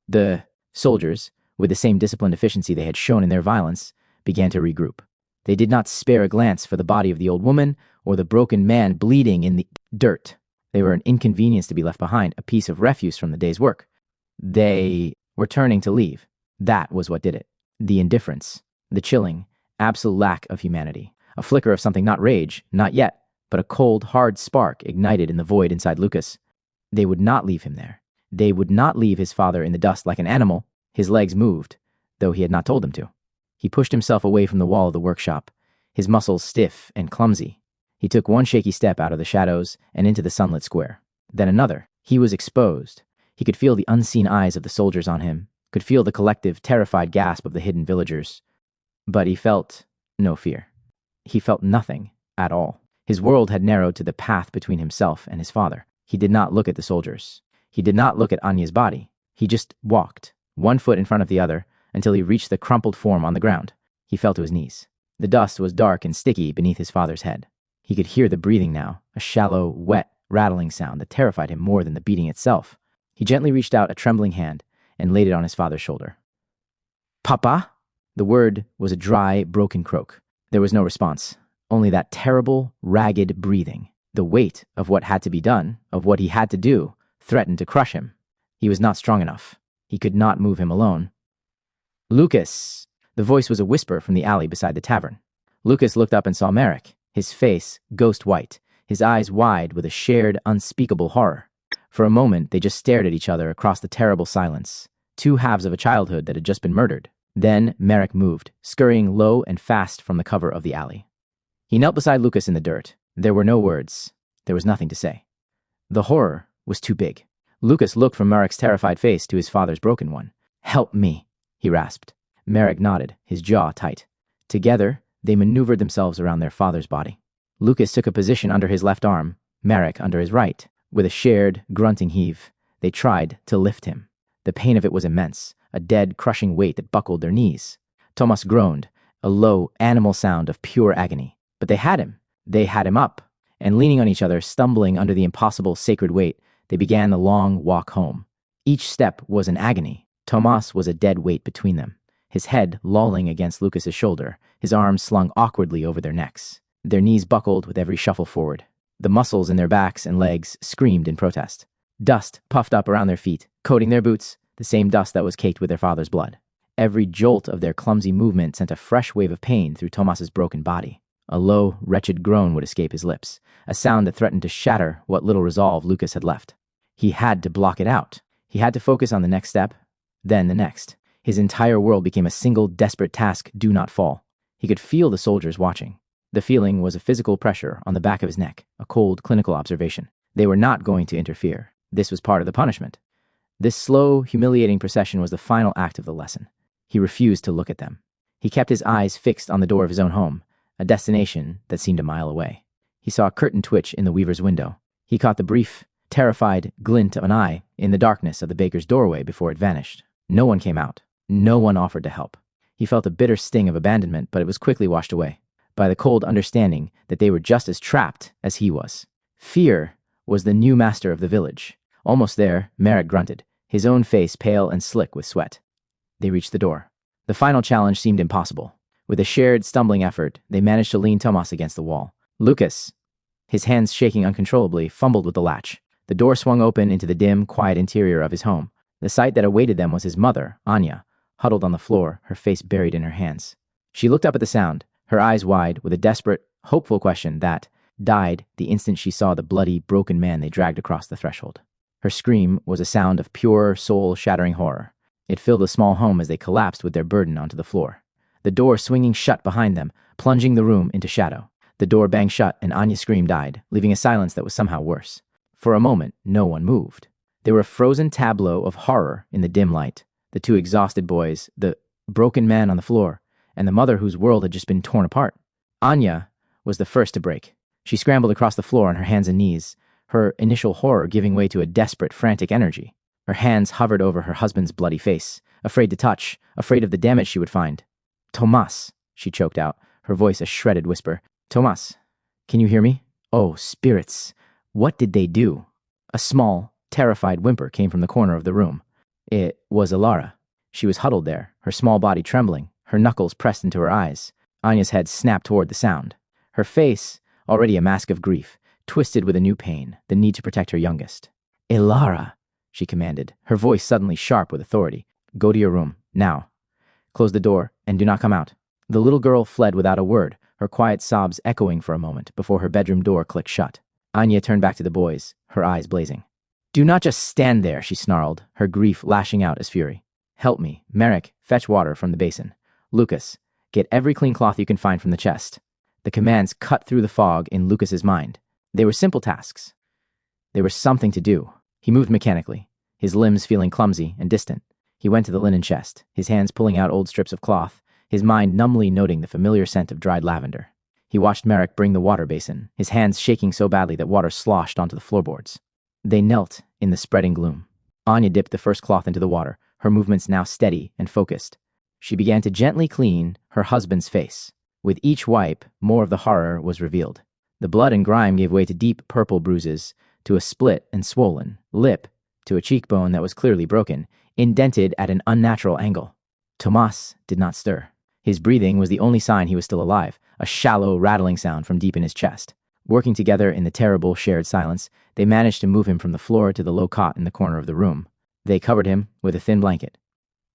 The soldiers, with the same disciplined efficiency they had shown in their violence, began to regroup. They did not spare a glance for the body of the old woman or the broken man bleeding in the dirt. They were an inconvenience to be left behind, a piece of refuse from the day's work. They were turning to leave. That was what did it. The indifference, the chilling, absolute lack of humanity. A flicker of something not rage, not yet, but a cold, hard spark ignited in the void inside Lucas. They would not leave him there. They would not leave his father in the dust like an animal. His legs moved, though he had not told them to. He pushed himself away from the wall of the workshop, his muscles stiff and clumsy. He took one shaky step out of the shadows and into the sunlit square. Then another. He was exposed. He could feel the unseen eyes of the soldiers on him, could feel the collective, terrified gasp of the hidden villagers. But he felt no fear. He felt nothing at all. His world had narrowed to the path between himself and his father. He did not look at the soldiers. He did not look at Anya's body. He just walked, one foot in front of the other, until he reached the crumpled form on the ground. He fell to his knees. The dust was dark and sticky beneath his father's head. He could hear the breathing now, a shallow, wet, rattling sound that terrified him more than the beating itself. He gently reached out a trembling hand and laid it on his father's shoulder. "Papa?" The word was a dry, broken croak. There was no response, only that terrible, ragged breathing. The weight of what had to be done, of what he had to do, threatened to crush him. He was not strong enough. He could not move him alone. "Lucas!" The voice was a whisper from the alley beside the tavern. Lucas looked up and saw Marek, his face ghost white, his eyes wide with a shared, unspeakable horror. For a moment, they just stared at each other across the terrible silence, two halves of a childhood that had just been murdered. Then Marek moved, scurrying low and fast from the cover of the alley. He knelt beside Lucas in the dirt. There were no words. There was nothing to say. The horror was too big. Lucas looked from Marek's terrified face to his father's broken one. "Help me," he rasped. Marek nodded, his jaw tight. Together, they maneuvered themselves around their father's body. Lucas took a position under his left arm, Marek under his right. With a shared, grunting heave, they tried to lift him. The pain of it was immense, a dead, crushing weight that buckled their knees. Tomas groaned, a low, animal sound of pure agony. But they had him. They had him up. And leaning on each other, stumbling under the impossible sacred weight, they began the long walk home. Each step was an agony. Tomas was a dead weight between them, his head lolling against Lukas's shoulder, his arms slung awkwardly over their necks. Their knees buckled with every shuffle forward. The muscles in their backs and legs screamed in protest. Dust puffed up around their feet, coating their boots, the same dust that was caked with their father's blood. Every jolt of their clumsy movement sent a fresh wave of pain through Tomas's broken body. A low, wretched groan would escape his lips, a sound that threatened to shatter what little resolve Lukas had left. He had to block it out. He had to focus on the next step, then the next. His entire world became a single desperate task: do not fall. He could feel the soldiers watching. The feeling was a physical pressure on the back of his neck, a cold clinical observation. They were not going to interfere. This was part of the punishment. This slow, humiliating procession was the final act of the lesson. He refused to look at them. He kept his eyes fixed on the door of his own home, a destination that seemed a mile away. He saw a curtain twitch in the weaver's window. He caught the brief, terrified glint of an eye in the darkness of the baker's doorway before it vanished. No one came out. No one offered to help. He felt a bitter sting of abandonment, but it was quickly washed away by the cold understanding that they were just as trapped as he was. Fear was the new master of the village. Almost there, Marek grunted, his own face pale and slick with sweat. They reached the door. The final challenge seemed impossible. With a shared, stumbling effort, they managed to lean Tomas against the wall. Lukas, his hands shaking uncontrollably, fumbled with the latch. The door swung open into the dim, quiet interior of his home. The sight that awaited them was his mother, Anya, huddled on the floor, her face buried in her hands. She looked up at the sound, her eyes wide, with a desperate, hopeful question that died the instant she saw the bloody, broken man they dragged across the threshold. Her scream was a sound of pure, soul-shattering horror. It filled the small home as they collapsed with their burden onto the floor. The door swinging shut behind them, plunging the room into shadow. The door banged shut and Anya's scream died, leaving a silence that was somehow worse. For a moment, no one moved. They were a frozen tableau of horror in the dim light. The two exhausted boys, the broken man on the floor, and the mother whose world had just been torn apart. Anya was the first to break. She scrambled across the floor on her hands and knees, her initial horror giving way to a desperate, frantic energy. Her hands hovered over her husband's bloody face, afraid to touch, afraid of the damage she would find. "Tomas," she choked out, her voice a shredded whisper. "Tomas, can you hear me? Oh, spirits, what did they do?" A small, terrified whimper came from the corner of the room. It was Ilara. She was huddled there, her small body trembling, her knuckles pressed into her eyes. Anya's head snapped toward the sound. Her face, already a mask of grief, twisted with a new pain, the need to protect her youngest. "Ilara," she commanded, her voice suddenly sharp with authority. "Go to your room, now. Close the door, and do not come out." The little girl fled without a word, her quiet sobs echoing for a moment before her bedroom door clicked shut. Anya turned back to the boys, her eyes blazing. "Do not just stand there," she snarled, her grief lashing out as fury. "Help me. Marek, fetch water from the basin. Lukas, get every clean cloth you can find from the chest." The commands cut through the fog in Lukas's mind. They were simple tasks. They were something to do. He moved mechanically, his limbs feeling clumsy and distant. He went to the linen chest, his hands pulling out old strips of cloth, his mind numbly noting the familiar scent of dried lavender. He watched Marek bring the water basin, his hands shaking so badly that water sloshed onto the floorboards. They knelt in the spreading gloom. Anya dipped the first cloth into the water, her movements now steady and focused. She began to gently clean her husband's face. With each wipe, more of the horror was revealed. The blood and grime gave way to deep purple bruises, to a split and swollen lip, to a cheekbone that was clearly broken, indented at an unnatural angle. Tomas did not stir. His breathing was the only sign he was still alive, a shallow, rattling sound from deep in his chest. Working together in the terrible, shared silence, they managed to move him from the floor to the low cot in the corner of the room. They covered him with a thin blanket.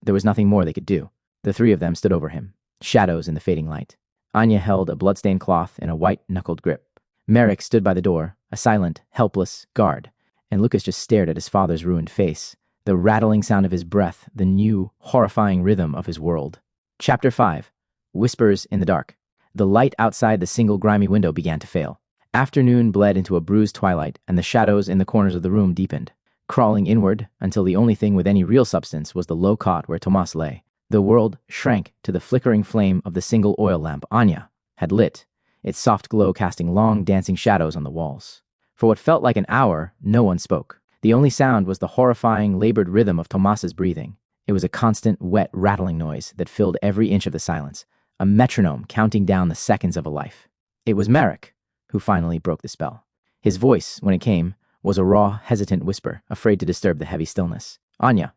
There was nothing more they could do. The three of them stood over him, shadows in the fading light. Anya held a blood-stained cloth in a white-knuckled grip. Marek stood by the door, a silent, helpless guard, and Lukas just stared at his father's ruined face, the rattling sound of his breath, the new, horrifying rhythm of his world. Chapter 5. Whispers in the Dark. The light outside the single grimy window began to fail. Afternoon bled into a bruised twilight, and the shadows in the corners of the room deepened, crawling inward until the only thing with any real substance was the low cot where Tomas lay. The world shrank to the flickering flame of the single oil lamp Anya had lit, its soft glow casting long, dancing shadows on the walls. For what felt like an hour, no one spoke. The only sound was the horrifying, labored rhythm of Tomas's breathing. It was a constant, wet, rattling noise that filled every inch of the silence, a metronome counting down the seconds of a life. It was Marek who finally broke the spell. His voice, when it came, was a raw, hesitant whisper, afraid to disturb the heavy stillness. "Anya,"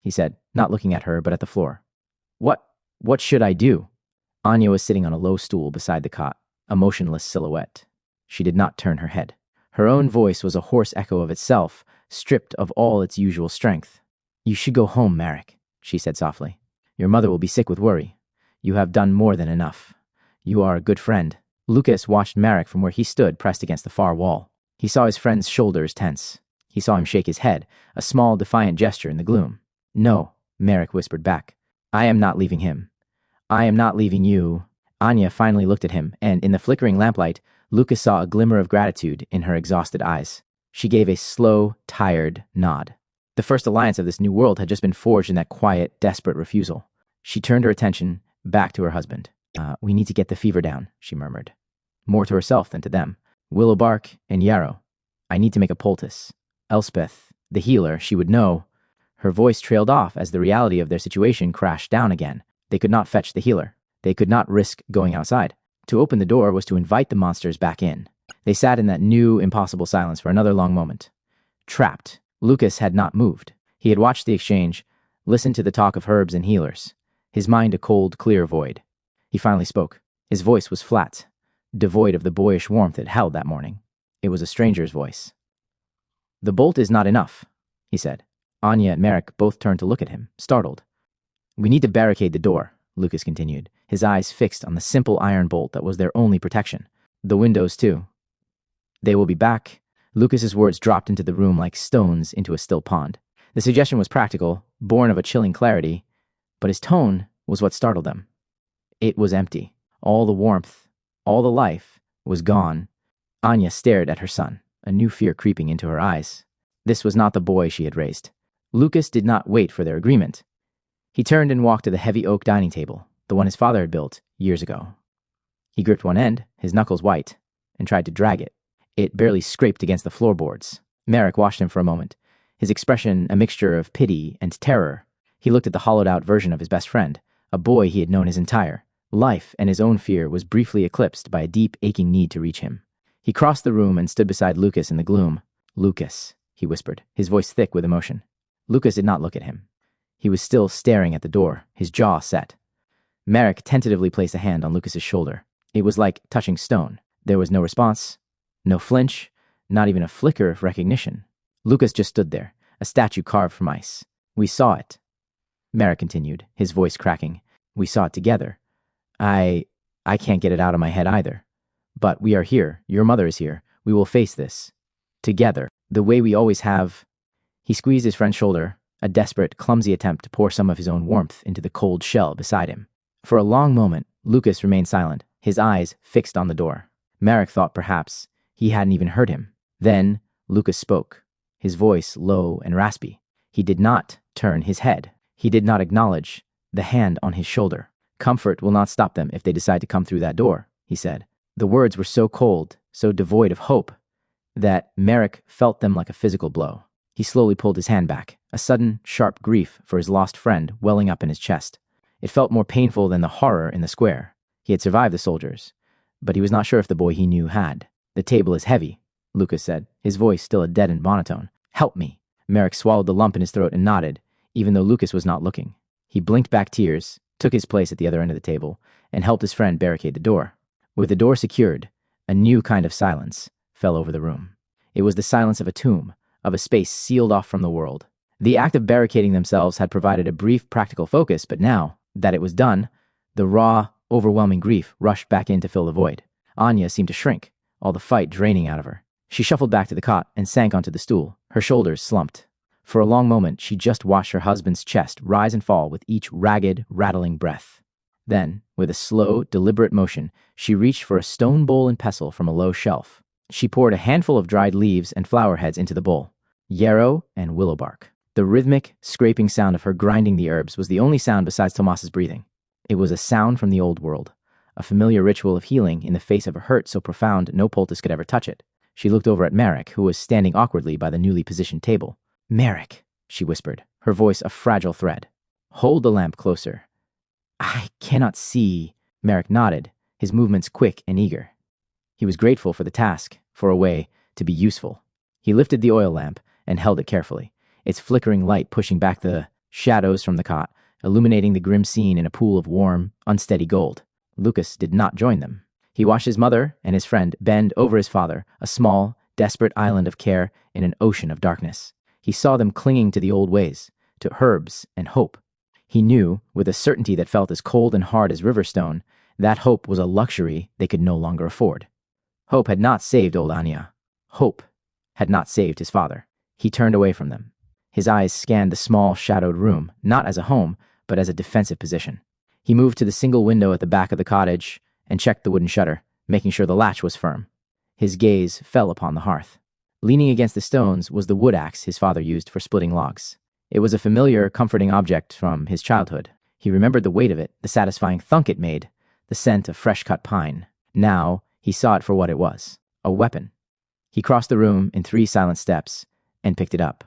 he said, not looking at her but at the floor. What should I do?" Anya was sitting on a low stool beside the cot, a motionless silhouette. She did not turn her head. Her own voice was a hoarse echo of itself, stripped of all its usual strength. "You should go home, Marek," she said softly. "Your mother will be sick with worry. You have done more than enough. You are a good friend." Lukas watched Marek from where he stood pressed against the far wall. He saw his friend's shoulders tense. He saw him shake his head, a small, defiant gesture in the gloom. "No," Marek whispered back. "I am not leaving him. I am not leaving you." Anya finally looked at him, and in the flickering lamplight, Lukas saw a glimmer of gratitude in her exhausted eyes. She gave a slow, tired nod. The first alliance of this new world had just been forged in that quiet, desperate refusal. She turned her attention back to her husband. We need to get the fever down," she murmured. More to herself than to them. "Willow bark and yarrow. I need to make a poultice. Elspeth, the healer, she would know." Her voice trailed off as the reality of their situation crashed down again. They could not fetch the healer. They could not risk going outside. To open the door was to invite the monsters back in. They sat in that new, impossible silence for another long moment. Trapped. Lukas had not moved. He had watched the exchange, listened to the talk of herbs and healers. His mind a cold, clear void. He finally spoke. His voice was flat, devoid of the boyish warmth it held that morning. It was a stranger's voice. "The bolt is not enough," he said. Anya and Marek both turned to look at him, startled. "We need to barricade the door," Lukas continued, his eyes fixed on the simple iron bolt that was their only protection. "The windows, too. They will be back." Lukas's words dropped into the room like stones into a still pond. The suggestion was practical, born of a chilling clarity, but his tone was what startled them. It was empty. All the warmth, all the life, was gone. Anya stared at her son, a new fear creeping into her eyes. This was not the boy she had raised. Lukas did not wait for their agreement. He turned and walked to the heavy oak dining table, the one his father had built years ago. He gripped one end, his knuckles white, and tried to drag it. It barely scraped against the floorboards. Marek watched him for a moment, his expression a mixture of pity and terror. He looked at the hollowed-out version of his best friend, a boy he had known his entire life, and his own fear was briefly eclipsed by a deep, aching need to reach him. He crossed the room and stood beside Lukas in the gloom. "Lukas," he whispered, his voice thick with emotion. Lukas did not look at him. He was still staring at the door, his jaw set. Marek tentatively placed a hand on Lukas's shoulder. It was like touching stone. There was no response, no flinch, not even a flicker of recognition. Lukas just stood there, a statue carved from ice. "We saw it," Marek continued, his voice cracking. "We saw it together. I can't get it out of my head either. But we are here. Your mother is here. We will face this. Together. The way we always have." He squeezed his friend's shoulder, a desperate, clumsy attempt to pour some of his own warmth into the cold shell beside him. For a long moment, Lukas remained silent, his eyes fixed on the door. Marek thought perhaps he hadn't even heard him. Then Lukas spoke, his voice low and raspy. He did not turn his head. He did not acknowledge the hand on his shoulder. "Comfort will not stop them if they decide to come through that door," he said. The words were so cold, so devoid of hope, that Marek felt them like a physical blow. He slowly pulled his hand back, a sudden, sharp grief for his lost friend welling up in his chest. It felt more painful than the horror in the square. He had survived the soldiers, but he was not sure if the boy he knew had. "The table is heavy," Lukas said, his voice still a deadened monotone. "Help me." Marek swallowed the lump in his throat and nodded, even though Lukas was not looking. He blinked back tears, took his place at the other end of the table, and helped his friend barricade the door. With the door secured, a new kind of silence fell over the room. It was the silence of a tomb, of a space sealed off from the world. The act of barricading themselves had provided a brief practical focus, but now that it was done, the raw, overwhelming grief rushed back in to fill the void. Anya seemed to shrink, all the fight draining out of her. She shuffled back to the cot and sank onto the stool, her shoulders slumped. For a long moment, she just watched her husband's chest rise and fall with each ragged, rattling breath. Then, with a slow, deliberate motion, she reached for a stone bowl and pestle from a low shelf. She poured a handful of dried leaves and flower heads into the bowl, yarrow and willow bark. The rhythmic, scraping sound of her grinding the herbs was the only sound besides Tomas's breathing. It was a sound from the old world, a familiar ritual of healing in the face of a hurt so profound no poultice could ever touch it. She looked over at Marek, who was standing awkwardly by the newly positioned table. "Marek," she whispered, her voice a fragile thread. Hold the lamp closer. I cannot see. Marek nodded, his movements quick and eager. He was grateful for the task, for a way to be useful. He lifted the oil lamp and held it carefully, its flickering light pushing back the shadows from the cot, illuminating the grim scene in a pool of warm, unsteady gold. Lukas did not join them. He watched his mother and his friend bend over his father, a small, desperate island of care in an ocean of darkness. He saw them clinging to the old ways, to herbs and hope. He knew, with a certainty that felt as cold and hard as river stone, that hope was a luxury they could no longer afford. Hope had not saved old Anya. Hope had not saved his father. He turned away from them. His eyes scanned the small, shadowed room, not as a home, but as a defensive position. He moved to the single window at the back of the cottage and checked the wooden shutter, making sure the latch was firm. His gaze fell upon the hearth. Leaning against the stones was the wood axe his father used for splitting logs. It was a familiar, comforting object from his childhood. He remembered the weight of it, the satisfying thunk it made, the scent of fresh-cut pine. Now, he saw it for what it was, a weapon. He crossed the room in 3 silent steps and picked it up.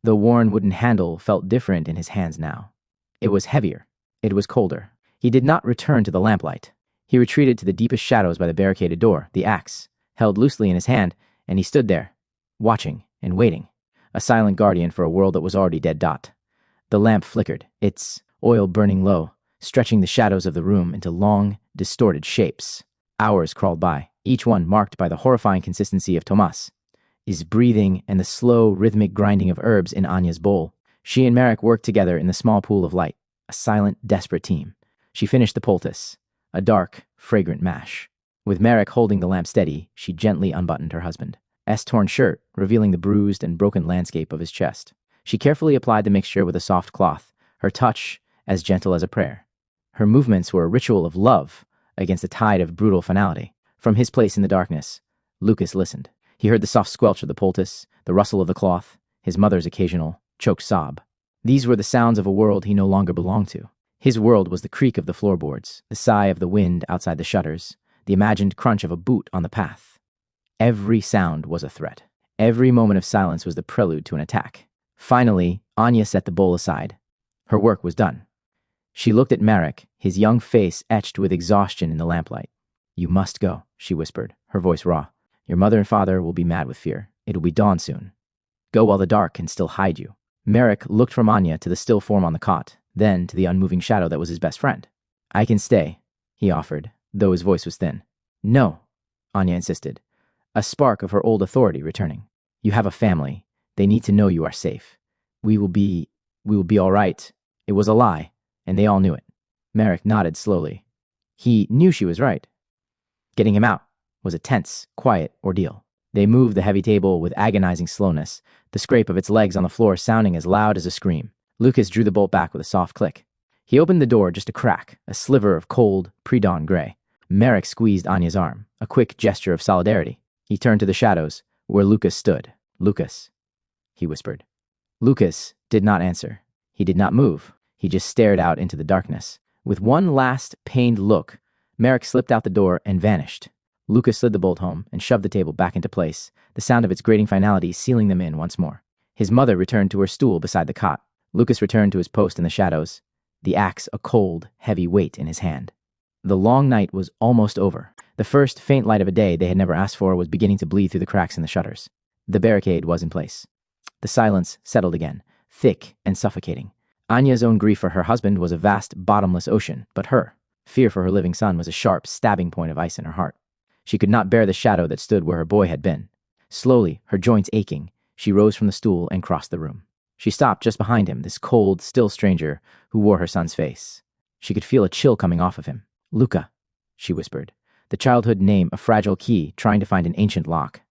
The worn wooden handle felt different in his hands now. It was heavier. It was colder. He did not return to the lamplight. He retreated to the deepest shadows by the barricaded door, the axe, held loosely in his hand, and he stood there, watching and waiting, a silent guardian for a world that was already dead. The lamp flickered, its oil burning low, stretching the shadows of the room into long, distorted shapes. Hours crawled by, each one marked by the horrifying consistency of Tomas, his breathing and the slow, rhythmic grinding of herbs in Anya's bowl. She and Marek worked together in the small pool of light, a silent, desperate team. She finished the poultice, a dark, fragrant mash. With Marek holding the lamp steady, she gently unbuttoned her husband's torn shirt, revealing the bruised and broken landscape of his chest. She carefully applied the mixture with a soft cloth, her touch as gentle as a prayer. Her movements were a ritual of love against a tide of brutal finality. From his place in the darkness, Lukas listened. He heard the soft squelch of the poultice, the rustle of the cloth, his mother's occasional, choked sob. These were the sounds of a world he no longer belonged to. His world was the creak of the floorboards, the sigh of the wind outside the shutters, the imagined crunch of a boot on the path. Every sound was a threat. Every moment of silence was the prelude to an attack. Finally, Anya set the bowl aside. Her work was done. She looked at Marek, his young face etched with exhaustion in the lamplight. "You must go," she whispered, her voice raw. "Your mother and father will be mad with fear. It'll be dawn soon. Go while the dark can still hide you." Marek looked from Anya to the still form on the cot, then to the unmoving shadow that was his best friend. "I can stay," he offered, though his voice was thin. "No," Anya insisted, a spark of her old authority returning. "You have a family. They need to know you are safe. We will be all right." It was a lie, and they all knew it. Marek nodded slowly. He knew she was right. Getting him out was a tense, quiet ordeal. They moved the heavy table with agonizing slowness, the scrape of its legs on the floor sounding as loud as a scream. Lukas drew the bolt back with a soft click. He opened the door just a crack, a sliver of cold, pre-dawn gray. Marek squeezed Anya's arm, a quick gesture of solidarity. He turned to the shadows, where Lukas stood. "Lukas," he whispered. Lukas did not answer. He did not move. He just stared out into the darkness. With one last, pained look, Marek slipped out the door and vanished. Lukas slid the bolt home and shoved the table back into place, the sound of its grating finality sealing them in once more. His mother returned to her stool beside the cot. Lukas returned to his post in the shadows, the axe a cold, heavy weight in his hand. The long night was almost over. The first faint light of a day they had never asked for was beginning to bleed through the cracks in the shutters. The barricade was in place. The silence settled again, thick and suffocating. Anya's own grief for her husband was a vast, bottomless ocean, but her fear for her living son was a sharp, stabbing point of ice in her heart. She could not bear the shadow that stood where her boy had been. Slowly, her joints aching, she rose from the stool and crossed the room. She stopped just behind him, this cold, still stranger who wore her son's face. She could feel a chill coming off of him. "Luka," she whispered, the childhood name a fragile key trying to find an ancient lock.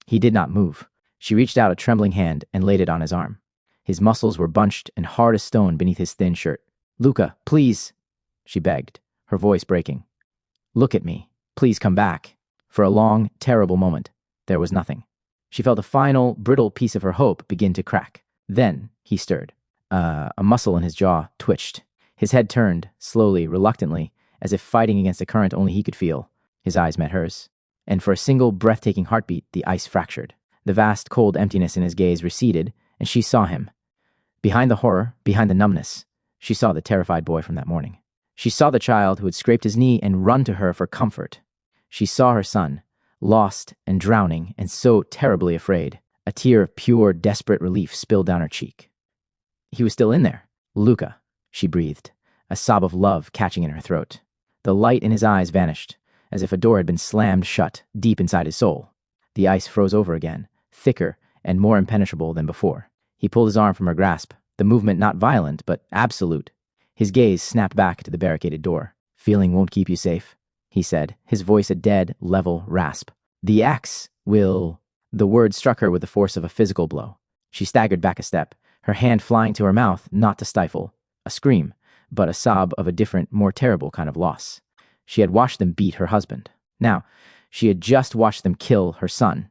He did not move. She reached out a trembling hand and laid it on his arm. His muscles were bunched and hard as stone beneath his thin shirt. "Luka, please," she begged, her voice breaking. "Look at me. Please come back." For a long, terrible moment, there was nothing. She felt a final, brittle piece of her hope begin to crack. Then he stirred. A muscle in his jaw twitched. His head turned, slowly, reluctantly, as if fighting against a current only he could feel. His eyes met hers. And for a single, breathtaking heartbeat, the ice fractured. The vast, cold emptiness in his gaze receded, and she saw him. Behind the horror, behind the numbness, she saw the terrified boy from that morning. She saw the child who had scraped his knee and run to her for comfort. She saw her son, lost and drowning and so terribly afraid. A tear of pure, desperate relief spilled down her cheek. He was still in there. Luka, she breathed, a sob of love catching in her throat. The light in his eyes vanished, as if a door had been slammed shut deep inside his soul. The ice froze over again, thicker and more impenetrable than before. He pulled his arm from her grasp, the movement not violent, but absolute. His gaze snapped back to the barricaded door. "Feeling won't keep you safe," he said, his voice a dead, level rasp. "The axe will..." The word struck her with the force of a physical blow. She staggered back a step, her hand flying to her mouth, not to stifle a scream, but a sob of a different, more terrible kind of loss. She had watched them beat her husband. Now, she had just watched them kill her son.